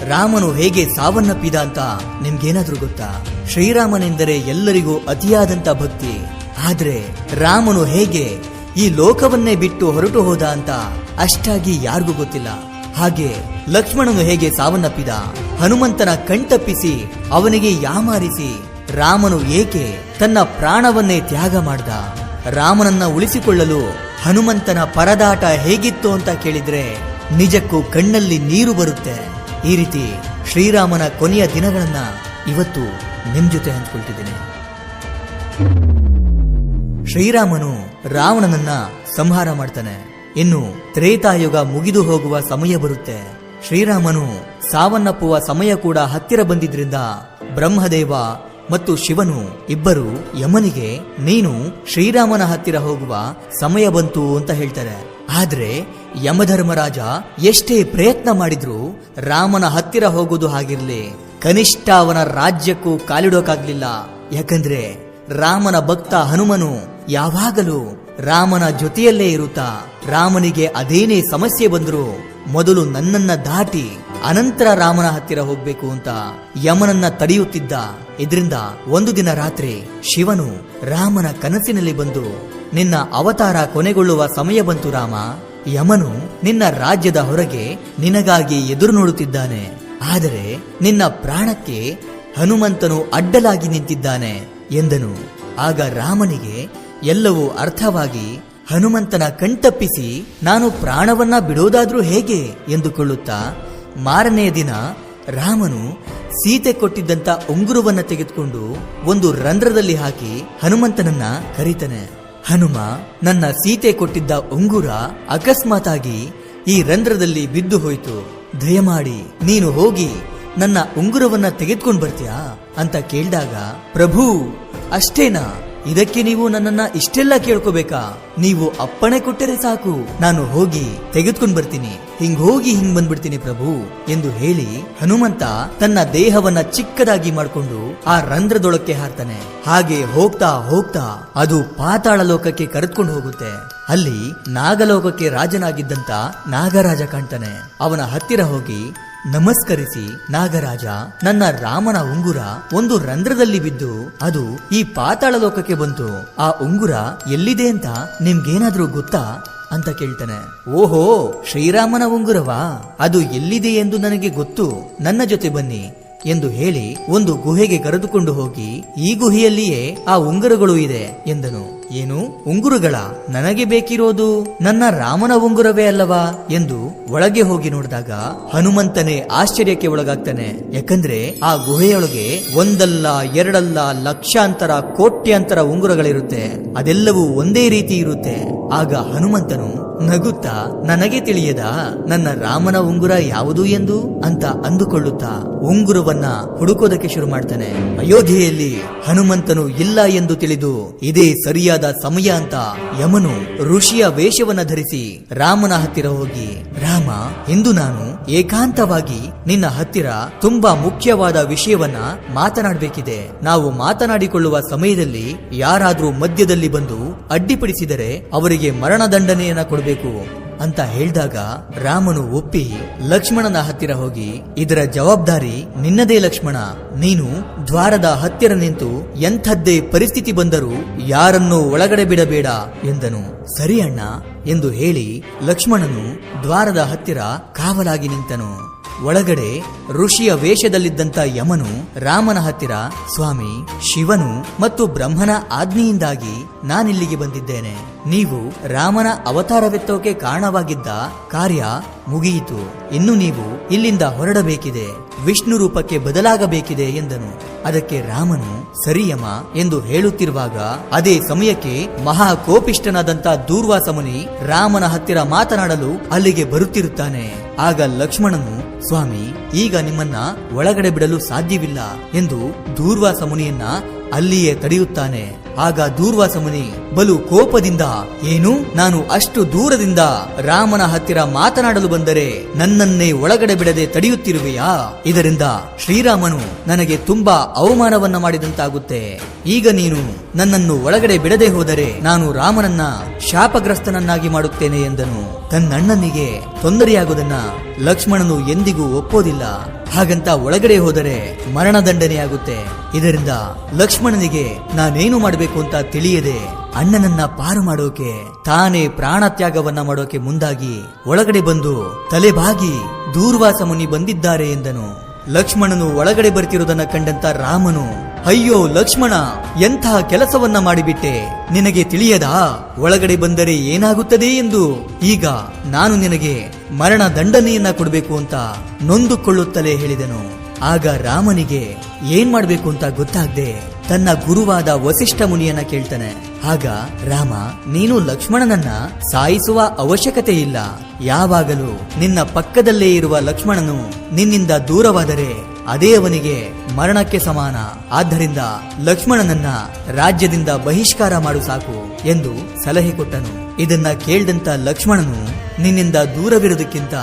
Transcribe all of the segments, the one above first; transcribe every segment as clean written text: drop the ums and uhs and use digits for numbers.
ರಾಮನು ಹೇಗೆ ಸಾವನ್ನಪ್ಪಿದ ಅಂತ ನಿಮ್ಗೇನಾದ್ರೂ ಗೊತ್ತಾ? ಶ್ರೀರಾಮನೆಂದರೆ ಎಲ್ಲರಿಗೂ ಅತಿಯಾದಂತ ಭಕ್ತಿ. ಆದ್ರೆ ರಾಮನು ಹೇಗೆ ಈ ಲೋಕವನ್ನೇ ಬಿಟ್ಟು ಹೊರಟು ಹೋದ ಅಂತ ಅಷ್ಟಾಗಿ ಯಾರಿಗೂ ಗೊತ್ತಿಲ್ಲ. ಹಾಗೆ ಲಕ್ಷ್ಮಣನು ಹೇಗೆ ಸಾವನ್ನಪ್ಪಿದ, ಹನುಮಂತನ ಕಣ್ತಪ್ಪಿಸಿ ಅವನಿಗೆ ಯಾಮಾರಿಸಿ ರಾಮನು ಏಕೆ ತನ್ನ ಪ್ರಾಣವನ್ನೇ ತ್ಯಾಗ ಮಾಡ್ದ, ರಾಮನನ್ನ ಉಳಿಸಿಕೊಳ್ಳಲು ಹನುಮಂತನ ಪರದಾಟ ಹೇಗಿತ್ತು ಅಂತ ಕೇಳಿದ್ರೆ ನಿಜಕ್ಕೂ ಕಣ್ಣಲ್ಲಿ ನೀರು ಬರುತ್ತೆ. ಈ ರೀತಿ ಶ್ರೀರಾಮನ ಕೊನೆಯ ದಿನಗಳನ್ನ ಇವತ್ತು ನಿಮ್ ಜೊತೆ ಹಂಚ್ಕೊಳ್ತಿದ್ದೇನೆ. ಶ್ರೀರಾಮನು ರಾವಣನನ್ನ ಸಂಹಾರ ಮಾಡ್ತಾನೆ. ಇನ್ನು ತ್ರೇತಾಯುಗ ಮುಗಿದು ಹೋಗುವ ಸಮಯ ಬರುತ್ತೆ. ಶ್ರೀರಾಮನು ಸಾವನ್ನಪ್ಪುವ ಸಮಯ ಕೂಡ ಹತ್ತಿರ ಬಂದಿದ್ರಿಂದ ಬ್ರಹ್ಮದೇವ ಮತ್ತು ಶಿವನು ಇಬ್ಬರು ಯಮನಿಗೆ ನೀನು ಶ್ರೀರಾಮನ ಹತ್ತಿರ ಹೋಗುವ ಸಮಯ ಬಂತು ಅಂತ ಹೇಳ್ತಾರೆ. ಆದ್ರೆ ಯಮಧರ್ಮರಾಜ ಎಷ್ಟೇ ಪ್ರಯತ್ನ ಮಾಡಿದ್ರು ರಾಮನ ಹತ್ತಿರ ಹೋಗುವುದು ಹಾಗಿರ್ಲಿ, ಕನಿಷ್ಠ ಅವನ ರಾಜ್ಯಕ್ಕೂ ಕಾಲಿಡೋಕಾಗ್ಲಿಲ್ಲ. ಯಾಕಂದ್ರೆ ರಾಮನ ಭಕ್ತ ಹನುಮನು ಯಾವಾಗಲೂ ರಾಮನ ಜೊತೆಯಲ್ಲೇ ಇರುತ್ತಾ ರಾಮನಿಗೆ ಅದೇನೇ ಸಮಸ್ಯೆ ಬಂದ್ರು ಮೊದಲು ನನ್ನನ್ನ ದಾಟಿ ಅನಂತರ ರಾಮನ ಹತ್ತಿರ ಹೋಗ್ಬೇಕು ಅಂತ ಯಮನನ್ನ ತಡೆಯುತ್ತಿದ್ದ. ಇದರಿಂದ ಒಂದು ದಿನ ರಾತ್ರಿ ಶಿವನು ರಾಮನ ಕನಸಿನಲ್ಲಿ ಬಂದು, ನಿನ್ನ ಅವತಾರ ಕೊನೆಗೊಳ್ಳುವ ಸಮಯ ಬಂತು ರಾಮ, ಯಮನು ನಿನ್ನ ರಾಜ್ಯದ ಹೊರಗೆ ನಿನಗಾಗಿ ಎದುರು ನೋಡುತ್ತಿದ್ದಾನೆ. ಆದರೆ ನಿನ್ನ ಪ್ರಾಣಕ್ಕೆ ಹನುಮಂತನು ಅಡ್ಡಲಾಗಿ ನಿಂತಿದ್ದಾನೆ ಎಂದನು. ಆಗ ರಾಮನಿಗೆ ಎಲ್ಲವೂ ಅರ್ಥವಾಗಿ ಹನುಮಂತನ ಕಣ್ತಪ್ಪಿಸಿ ನಾನು ಪ್ರಾಣವನ್ನ ಬಿಡೋದಾದ್ರೂ ಹೇಗೆ ಎಂದುಕೊಳ್ಳುತ್ತಾ ಮಾರನೆಯ ದಿನ ರಾಮನು ಸೀತೆ ಕೊಟ್ಟಿದ್ದಂತ ಉಂಗುರವನ್ನ ತೆಗೆದುಕೊಂಡು ಒಂದು ರಂಧ್ರದಲ್ಲಿ ಹಾಕಿ ಹನುಮಂತನನ್ನ ಕರೀತಾನೆ. ಹನುಮ, ನನ್ನ ಸೀತೆ ಕೊಟ್ಟಿದ್ದ ಉಂಗುರ ಅಕಸ್ಮಾತ್ ಆಗಿ ಈ ರಂಧ್ರದಲ್ಲಿ ಬಿದ್ದು ಹೋಯಿತು, ದಯಮಾಡಿ ನೀನು ಹೋಗಿ ನನ್ನ ಉಂಗುರವನ್ನ ತೆಗೆದುಕೊಂಡು ಬರ್ತೀಯಾ ಅಂತ ಕೇಳಿದಾಗ, ಪ್ರಭು ಅಷ್ಟೇನಾ, ಇದಕ್ಕೆ ನೀವು ನನ್ನನ್ನ ಇಷ್ಟೆಲ್ಲ ಕೇಳ್ಕೋಬೇಕಾ? ನೀವು ಅಪ್ಪಣೆ ಕೊಟ್ಟರೆ ಸಾಕು, ನಾನು ಹೋಗಿ ತೆಗೆದುಕೊಂಡು ಬರ್ತೀನಿ, ಹಿಂಗ್ ಬಂದ್ಬಿಡ್ತೀನಿ ಪ್ರಭು ಎಂದು ಹೇಳಿ ಹನುಮಂತ ತನ್ನ ದೇಹವನ್ನ ಚಿಕ್ಕದಾಗಿ ಮಾಡಿಕೊಂಡು ಆ ರಂಧ್ರದೊಳಕ್ಕೆ ಹಾರ್ತಾನೆ. ಹಾಗೆ ಹೋಗ್ತಾ ಹೋಗ್ತಾ ಅದು ಪಾತಾಳ ಲೋಕಕ್ಕೆ ಕರೆದುಕೊಂಡು ಹೋಗುತ್ತೆ. ಅಲ್ಲಿ ನಾಗಲೋಕಕ್ಕೆ ರಾಜನಾಗಿದ್ದಂತ ನಾಗರಾಜ ಕಾಣ್ತಾನೆ. ಅವನ ಹತ್ತಿರ ಹೋಗಿ ನಮಸ್ಕರಿಸಿ, ನಾಗರಾಜ, ನನ್ನ ರಾಮನ ಉಂಗುರ ಒಂದು ರಂಧ್ರದಲ್ಲಿ ಬಿದ್ದು ಅದು ಈ ಪಾತಾಳ ಲೋಕಕ್ಕೆ ಬಂತು, ಆ ಉಂಗುರ ಎಲ್ಲಿದೆ ಅಂತ ನಿಮ್ಗೇನಾದ್ರೂ ಗೊತ್ತಾ ಅಂತ ಕೇಳ್ತಾನೆ. ಓಹೋ, ಶ್ರೀರಾಮನ ಉಂಗುರವಾ? ಅದು ಎಲ್ಲಿದೆ ಎಂದು ನನಗೆ ಗೊತ್ತು, ನನ್ನ ಜೊತೆ ಬನ್ನಿ ಎಂದು ಹೇಳಿ ಒಂದು ಗುಹೆಗೆ ಕರೆದುಕೊಂಡು ಹೋಗಿ ಈ ಗುಹೆಯಲ್ಲಿಯೇ ಆ ಉಂಗುರಗಳು ಇದೆ ಎಂದನು. ಏನು ಉಂಗುರಗಳ? ನನಗೆ ಬೇಕಿರೋದು ನನ್ನ ರಾಮನ ಉಂಗುರವೇ ಅಲ್ಲವಾ ಎಂದು ಒಳಗೆ ಹೋಗಿ ನೋಡಿದಾಗ ಹನುಮಂತನೇ ಆಶ್ಚರ್ಯಕ್ಕೆ ಒಳಗಾಗ್ತಾನೆ. ಯಾಕಂದ್ರೆ ಆ ಗುಹೆಯೊಳಗೆ ಒಂದಲ್ಲ ಎರಡಲ್ಲ ಲಕ್ಷಾಂತರ ಕೋಟ್ಯಾಂತರ ಉಂಗುರಗಳಿರುತ್ತೆ, ಅದೆಲ್ಲವೂ ಒಂದೇ ರೀತಿ ಇರುತ್ತೆ. ಆಗ ಹನುಮಂತನು ನಗುತ್ತಾ, ನನಗೆ ತಿಳಿಯದ ನನ್ನ ರಾಮನ ಉಂಗುರ ಯಾವುದು ಎಂದು ಅಂತ ಅಂದುಕೊಳ್ಳುತ್ತಾ ಉಂಗುರವನ್ನ ಹುಡುಕೋದಕ್ಕೆ ಶುರು ಮಾಡ್ತಾನೆ. ಅಯೋಧ್ಯೆಯಲ್ಲಿ ಹನುಮಂತನು ಇಲ್ಲ ಎಂದು ತಿಳಿದು ಇದೇ ಸರಿಯಾದ ಸಮಯ ಅಂತ ಯಮನು ಋಷಿಯ ವೇಷವನ್ನ ಧರಿಸಿ ರಾಮನ ಹತ್ತಿರ ಹೋಗಿ, ರಾಮ, ಇಂದು ನಾನು ಏಕಾಂತವಾಗಿ ನಿನ್ನ ಹತ್ತಿರ ತುಂಬಾ ಮುಖ್ಯವಾದ ವಿಷಯವನ್ನ ಮಾತನಾಡಬೇಕಿದೆ. ನಾವು ಮಾತನಾಡಿಕೊಳ್ಳುವ ಸಮಯದಲ್ಲಿ ಯಾರಾದ್ರೂ ಮಧ್ಯದಲ್ಲಿ ಬಂದು ಅಡ್ಡಿಪಡಿಸಿದರೆ ಅವರಿಗೆ ಮರಣದಂಡನೆಯನ್ನ ಕೊಡಬೇಕು ಅಂತ ಹೇಳಿದಾಗ ರಾಮನು ಒಪ್ಪಿ ಲಕ್ಷ್ಮಣನ ಹತ್ತಿರ ಹೋಗಿ, ಇದರ ಜವಾಬ್ದಾರಿ ನಿನ್ನದೇ ಲಕ್ಷ್ಮಣ, ನೀನು ದ್ವಾರದ ಹತ್ತಿರ ನಿಂತು ಎಂಥದ್ದೇ ಪರಿಸ್ಥಿತಿ ಬಂದರೂ ಯಾರನ್ನೂ ಒಳಗಡೆ ಬಿಡಬೇಡ ಎಂದನು. ಸರಿ ಅಣ್ಣ ಎಂದು ಹೇಳಿ ಲಕ್ಷ್ಮಣನು ದ್ವಾರದ ಹತ್ತಿರ ಕಾವಲಾಗಿ ನಿಂತನು. ಒಳಗಡೆ ಋಷಿಯ ವೇಷದಲ್ಲಿದ್ದಂತ ಯಮನು ರಾಮನ ಹತ್ತಿರ, ಸ್ವಾಮಿ, ಶಿವನು ಮತ್ತು ಬ್ರಹ್ಮನ ಆಜ್ಞೆಯಿಂದಾಗಿ ನಾನಿಲ್ಲಿಗೆ ಬಂದಿದ್ದೇನೆ. ನೀವು ರಾಮನ ಅವತಾರವೆತ್ತೋಕೆ ಕಾರಣವಾಗಿದ್ದ ಕಾರ್ಯ ಮುಗಿಯಿತು. ಇನ್ನು ನೀವು ಇಲ್ಲಿಂದ ಹೊರಡಬೇಕಿದೆ, ವಿಷ್ಣು ರೂಪಕ್ಕೆ ಬದಲಾಗಬೇಕಿದೆ ಎಂದನು. ಅದಕ್ಕೆ ರಾಮನು ಸರಿ ಯಮ ಎಂದು ಹೇಳುತ್ತಿರುವಾಗ ಅದೇ ಸಮಯಕ್ಕೆ ಮಹಾ ಕೋಪಿಷ್ಠನಾದಂತ ದೂರ್ವಾಸ ಮುನಿ ರಾಮನ ಹತ್ತಿರ ಮಾತನಾಡಲು ಅಲ್ಲಿಗೆ ಬರುತ್ತಿರುತ್ತಾನೆ. ಆಗ ಲಕ್ಷ್ಮಣನು, ಸ್ವಾಮಿ, ಈಗ ನಿಮ್ಮನ್ನ ಒಳಗಡೆ ಬಿಡಲು ಸಾಧ್ಯವಿಲ್ಲ ಎಂದು ದೂರ್ವಾಸ ಮುನಿಯನ್ನ ಅಲ್ಲಿಯೇ ತಡೆಯುತ್ತಾನೆ. ಆಗ ದೂರ್ವಾಸ ಮುನಿ ಬಲು ಕೋಪದಿಂದ, ಏನು ನಾನು ಅಷ್ಟು ದೂರದಿಂದ ರಾಮನ ಹತ್ತಿರ ಮಾತನಾಡಲು ಬಂದರೆ ನನ್ನನ್ನೇ ಒಳಗಡೆ ಬಿಡದೆ ತಡೆಯುತ್ತಿರುವೆಯಾ? ಇದರಿಂದ ಶ್ರೀರಾಮನು ನನಗೆ ತುಂಬಾ ಅವಮಾನವನ್ನ ಮಾಡಿದಂತಾಗುತ್ತೆ. ಈಗ ನೀನು ನನ್ನನ್ನು ಒಳಗಡೆ ಬಿಡದೆ ಹೋದರೆ ನಾನು ರಾಮನನ್ನ ಶಾಪಗ್ರಸ್ತನನ್ನಾಗಿ ಮಾಡುತ್ತೇನೆ ಎಂದನು. ತನ್ನಣ್ಣನಿಗೆ ತೊಂದರೆಯಾಗುವುದನ್ನ ಲಕ್ಷ್ಮಣನು ಎಂದಿಗೂ ಒಪ್ಪೋದಿಲ್ಲ. ಹಾಗಂತ ಒಳಗಡೆ ಹೋದರೆ ಮರಣದಂಡನೆಯಾಗುತ್ತೆ. ಇದರಿಂದ ಲಕ್ಷ್ಮಣನಿಗೆ ನಾನೇನು ಮಾಡಬೇಕು ಅಂತ ತಿಳಿಯದೆ ಅಣ್ಣನನ್ನ ಪಾರು ಮಾಡೋಕೆ ತಾನೇ ಪ್ರಾಣ ತ್ಯಾಗವನ್ನ ಮಾಡೋಕೆ ಮುಂದಾಗಿ ಒಳಗಡೆ ಬಂದು ತಲೆಬಾಗಿ ದೂರ್ವಾಸ ಮುನಿ ಬಂದಿದ್ದಾರೆ ಎಂದನು. ಲಕ್ಷ್ಮಣನು ಒಳಗಡೆ ಬರ್ತಿರೋದನ್ನ ಕಂಡಂತ ರಾಮನು, ಅಯ್ಯೋ ಲಕ್ಷ್ಮಣ, ಎಂಥ ಕೆಲಸವನ್ನ ಮಾಡಿಬಿಟ್ಟೆ, ನಿನಗೆ ತಿಳಿಯದಾ ಒಳಗಡೆ ಬಂದರೆ ಏನಾಗುತ್ತದೆ ಎಂದು? ಈಗ ನಾನು ನಿನಗೆ ಮರಣ ದಂಡನೆಯನ್ನ ಕೊಡಬೇಕು ಅಂತ ನೊಂದುಕೊಳ್ಳುತ್ತಲೇ ಹೇಳಿದನು. ಆಗ ರಾಮನಿಗೆ ಏನ್ ಮಾಡ್ಬೇಕು ಅಂತ ಗೊತ್ತಾಗದೆ ತನ್ನ ಗುರುವಾದ ವಸಿಷ್ಠ ಮುನಿಯನ್ನ ಕೇಳ್ತಾನೆ. ಆಗ ರಾಮ, ನೀನು ಲಕ್ಷ್ಮಣನನ್ನ ಸಾಯಿಸುವ ಅವಶ್ಯಕತೆ ಇಲ್ಲ. ಯಾವಾಗಲೂ ನಿನ್ನ ಪಕ್ಕದಲ್ಲೇ ಇರುವ ಲಕ್ಷ್ಮಣನು ನಿನ್ನಿಂದ ದೂರವಾದರೆ ಅದೇ ಅವನಿಗೆ ಮರಣಕ್ಕೆ ಸಮಾನ. ಆದ್ದರಿಂದ ಲಕ್ಷ್ಮಣನನ್ನ ರಾಜ್ಯದಿಂದ ಬಹಿಷ್ಕಾರ ಮಾಡು ಸಾಕು ಎಂದು ಸಲಹೆ ಕೊಟ್ಟನು. ಇದನ್ನ ಕೇಳಿದಂತ ಲಕ್ಷ್ಮಣನು, ನಿನ್ನಿಂದ ದೂರವಿರುವುದಕ್ಕಿಂತ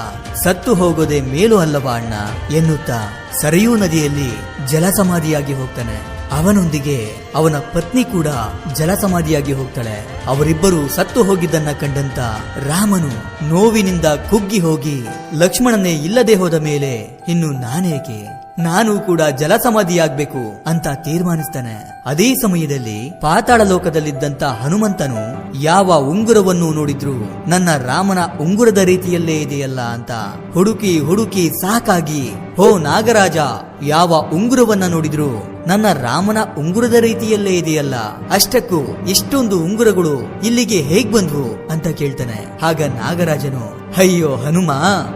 ಸತ್ತು ಹೋಗೋದೇ ಮೇಲು ಅಲ್ಲವಾ ಅಣ್ಣ ಎನ್ನುತ್ತಾ ಸರಿಯೂ ನದಿಯಲ್ಲಿ ಜಲಸಮಾಧಿಯಾಗಿ ಹೋಗ್ತಾನೆ. ಅವನೊಂದಿಗೆ ಅವನ ಪತ್ನಿ ಕೂಡ ಜಲಸಮಾಧಿಯಾಗಿ ಹೋಗ್ತಾಳೆ. ಅವರಿಬ್ಬರು ಸತ್ತು ಹೋಗಿದ್ದನ್ನ ಕಂಡಂತ ರಾಮನು ನೋವಿನಿಂದ ಕುಗ್ಗಿ ಹೋಗಿ, ಲಕ್ಷ್ಮಣನೇ ಇಲ್ಲದೆ ಹೋದ ಮೇಲೆ ಇನ್ನು ನಾನೇಕೆ, ನಾನು ಕೂಡ ಜಲಸಮಾಧಿಯಾಗಬೇಕು ಅಂತ ತೀರ್ಮಾನಿಸ್ತಾನೆ. ಅದೇ ಸಮಯದಲ್ಲಿ ಪಾತಾಳ ಲೋಕದಲ್ಲಿದ್ದಂತ ಹನುಮಂತನು ಯಾವ ಉಂಗುರವನ್ನು ನೋಡಿದ್ರು ನನ್ನ ರಾಮನ ಉಂಗುರದ ರೀತಿಯಲ್ಲೇ ಇದೆಯಲ್ಲ ಅಂತ ಹುಡುಕಿ ಹುಡುಕಿ ಸಾಕಾಗಿ, ಹೋ ನಾಗರಾಜ, ಯಾವ ಉಂಗುರವನ್ನ ನೋಡಿದ್ರು ನನ್ನ ರಾಮನ ಉಂಗುರದ ರೀತಿಯಲ್ಲೇ ಇದೆಯಲ್ಲ, ಅಷ್ಟಕ್ಕೂ ಇಷ್ಟೊಂದು ಉಂಗುರಗಳು ಇಲ್ಲಿಗೆ ಹೇಗ್ ಬಂದ್ವು ಅಂತ ಕೇಳ್ತಾನೆ. ಆಗ ನಾಗರಾಜನು, ಅಯ್ಯೋ ಹನುಮ,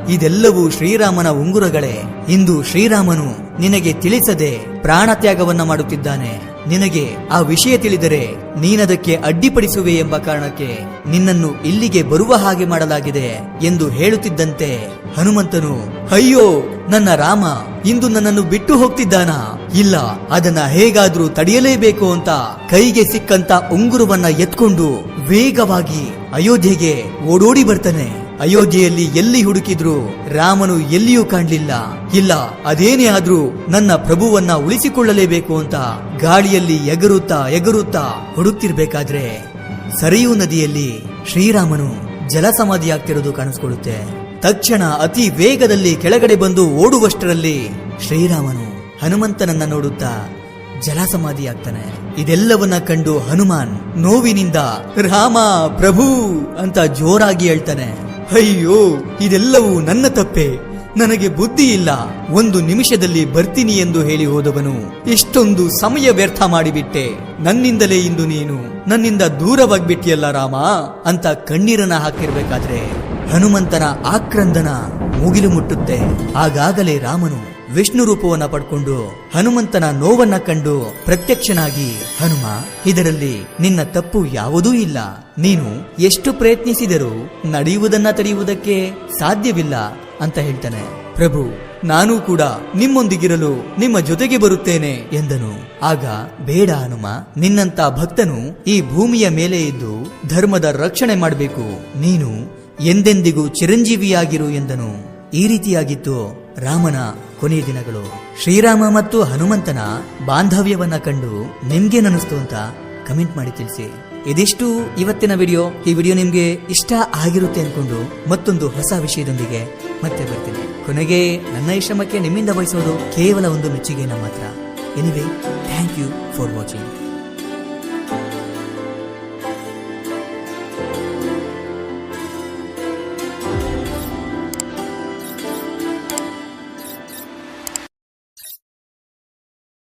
ಇದೆಲ್ಲವೂ ಶ್ರೀರಾಮನ ಉಂಗುರಗಳೇ. ಇಂದು ಶ್ರೀರಾಮನು ನಿನಗೆ ತಿಳಿಸದೆ ಪ್ರಾಣತ್ಯಾಗವನ್ನ ಮಾಡುತ್ತಿದ್ದಾನೆ. ನಿನಗೆ ಆ ವಿಷಯ ತಿಳಿದರೆ ನೀನದಕ್ಕೆ ಅಡ್ಡಿಪಡಿಸುವೆ ಎಂಬ ಕಾರಣಕ್ಕೆ ನಿನ್ನನ್ನು ಇಲ್ಲಿಗೆ ಬರುವ ಹಾಗೆ ಮಾಡಲಾಗಿದೆ ಎಂದು ಹೇಳುತ್ತಿದ್ದಂತೆ ಹನುಮಂತನು, ಅಯ್ಯೋ ನನ್ನ ರಾಮ ಇಂದು ನನ್ನನ್ನು ಬಿಟ್ಟು ಹೋಗ್ತಿದ್ದಾನ, ಇಲ್ಲ ಅದನ್ನ ಹೇಗಾದ್ರೂ ತಡೆಯಲೇಬೇಕು ಅಂತ ಕೈಗೆ ಸಿಕ್ಕಂತ ಉಂಗುರವನ್ನ ಎತ್ಕೊಂಡು ವೇಗವಾಗಿ ಅಯೋಧ್ಯೆಗೆ ಓಡೋಡಿ ಬರ್ತಾನೆ. ಅಯೋಧ್ಯೆಯಲ್ಲಿ ಎಲ್ಲಿ ಹುಡುಕಿದ್ರು ರಾಮನು ಎಲ್ಲಿಯೂ ಕಾಣಲಿಲ್ಲ. ಇಲ್ಲ, ಅದೇನೇ ಆದ್ರೂ ನನ್ನ ಪ್ರಭುವನ್ನ ಉಳಿಸಿಕೊಳ್ಳಲೇಬೇಕು ಅಂತ ಗಾಳಿಯಲ್ಲಿ ಎಗರುತ್ತಾ ಎಗರುತ್ತಾ ಹುಡುಕ್ತಿರ್ಬೇಕಾದ್ರೆ ಸರಿಯೂ ನದಿಯಲ್ಲಿ ಶ್ರೀರಾಮನು ಜಲಸಮಾಧಿಯಾಗ್ತಿರೋದು ಕಾಣಿಸ್ಕೊಳ್ಳುತ್ತೆ. ತಕ್ಷಣ ಅತಿ ವೇಗದಲ್ಲಿ ಕೆಳಗಡೆ ಬಂದು ಓಡುವಷ್ಟರಲ್ಲಿ ಶ್ರೀರಾಮನು ಹನುಮಂತನನ್ನ ನೋಡುತ್ತಾ ಜಲಸಮಾಧಿಯಾಗ್ತಾನೆ. ಇದೆಲ್ಲವನ್ನ ಕಂಡು ಹನುಮಾನ್ ನೋವಿನಿಂದ, ರಾಮ ಪ್ರಭು ಅಂತ ಜೋರಾಗಿ ಹೇಳ್ತಾನೆ. ಅಯ್ಯೋ, ಇದೆಲ್ಲವೂ ನನ್ನ ತಪ್ಪೆ, ನನಗೆ ಬುದ್ಧಿ ಇಲ್ಲ. ಒಂದು ನಿಮಿಷದಲ್ಲಿ ಬರ್ತೀನಿ ಎಂದು ಹೇಳಿ ಹೋದವನು ಇಷ್ಟೊಂದು ಸಮಯ ವ್ಯರ್ಥ ಮಾಡಿಬಿಟ್ಟೆ. ನನ್ನಿಂದಲೇ ಇಂದು ನೀನು ನನ್ನಿಂದ ದೂರವಾಗ್ಬಿಟ್ಟಿಯಲ್ಲ ರಾಮ ಅಂತ ಕಣ್ಣೀರನ್ನ ಹಾಕಿರ್ಬೇಕಾದ್ರೆ ಹನುಮಂತನ ಆಕ್ರಂದನ ಮುಗಿಲು ಮುಟ್ಟುತ್ತೆ. ಆಗಾಗಲೇ ರಾಮನು ವಿಷ್ಣು ರೂಪವನ್ನ ಪಡ್ಕೊಂಡು ಹನುಮಂತನ ನೋವನ್ನ ಕಂಡು ಪ್ರತ್ಯಕ್ಷನಾಗಿ, ಹನುಮ, ಇದರಲ್ಲಿ ನಿನ್ನ ತಪ್ಪು ಯಾವುದೂ ಇಲ್ಲ. ನೀನು ಎಷ್ಟು ಪ್ರಯತ್ನಿಸಿದರೂ ನಡೆಯುವುದನ್ನ ತಡೆಯುವುದಕ್ಕೆ ಸಾಧ್ಯವಿಲ್ಲ ಅಂತ ಹೇಳ್ತಾನೆ. ಪ್ರಭು, ನಾನೂ ಕೂಡ ನಿಮ್ಮೊಂದಿಗಿರಲು ನಿಮ್ಮ ಜೊತೆಗೆ ಬರುತ್ತೇನೆ ಎಂದನು. ಆಗ, ಬೇಡ ಹನುಮ, ನಿನ್ನಂತ ಭಕ್ತನು ಈ ಭೂಮಿಯ ಮೇಲೆ ಇದ್ದು ಧರ್ಮದ ರಕ್ಷಣೆ ಮಾಡಬೇಕು. ನೀನು ಎಂದೆಂದಿಗೂ ಚಿರಂಜೀವಿಯಾಗಿರು ಎಂದನು. ಈ ರೀತಿಯಾಗಿತ್ತು ರಾಮನ ಕೊನೆಯ ದಿನಗಳು. ಶ್ರೀರಾಮ ಮತ್ತು ಹನುಮಂತನ ಬಾಂಧವ್ಯವನ್ನ ಕಂಡು ನಿಮ್ಗೇನನ್ನಿಸ್ತು ಅಂತ ಕಮೆಂಟ್ ಮಾಡಿ ತಿಳಿಸಿ. ಇದಿಷ್ಟು ಇವತ್ತಿನ ವಿಡಿಯೋ. ಈ ವಿಡಿಯೋ ನಿಮ್ಗೆ ಇಷ್ಟ ಆಗಿರುತ್ತೆ ಅನ್ಕೊಂಡು ಮತ್ತೊಂದು ಹೊಸ ವಿಷಯದೊಂದಿಗೆ ಮತ್ತೆ ಬರ್ತೀನಿ. ಕೊನೆಗೆ ನನ್ನ ಈ ಶ್ರಮಕ್ಕೆ ನಿಮ್ಮಿಂದ ಬಯಸೋದು ಕೇವಲ ಒಂದು ಮೆಚ್ಚುಗೆನ ಮಾತ್ರ. Anyway, thank you for watching.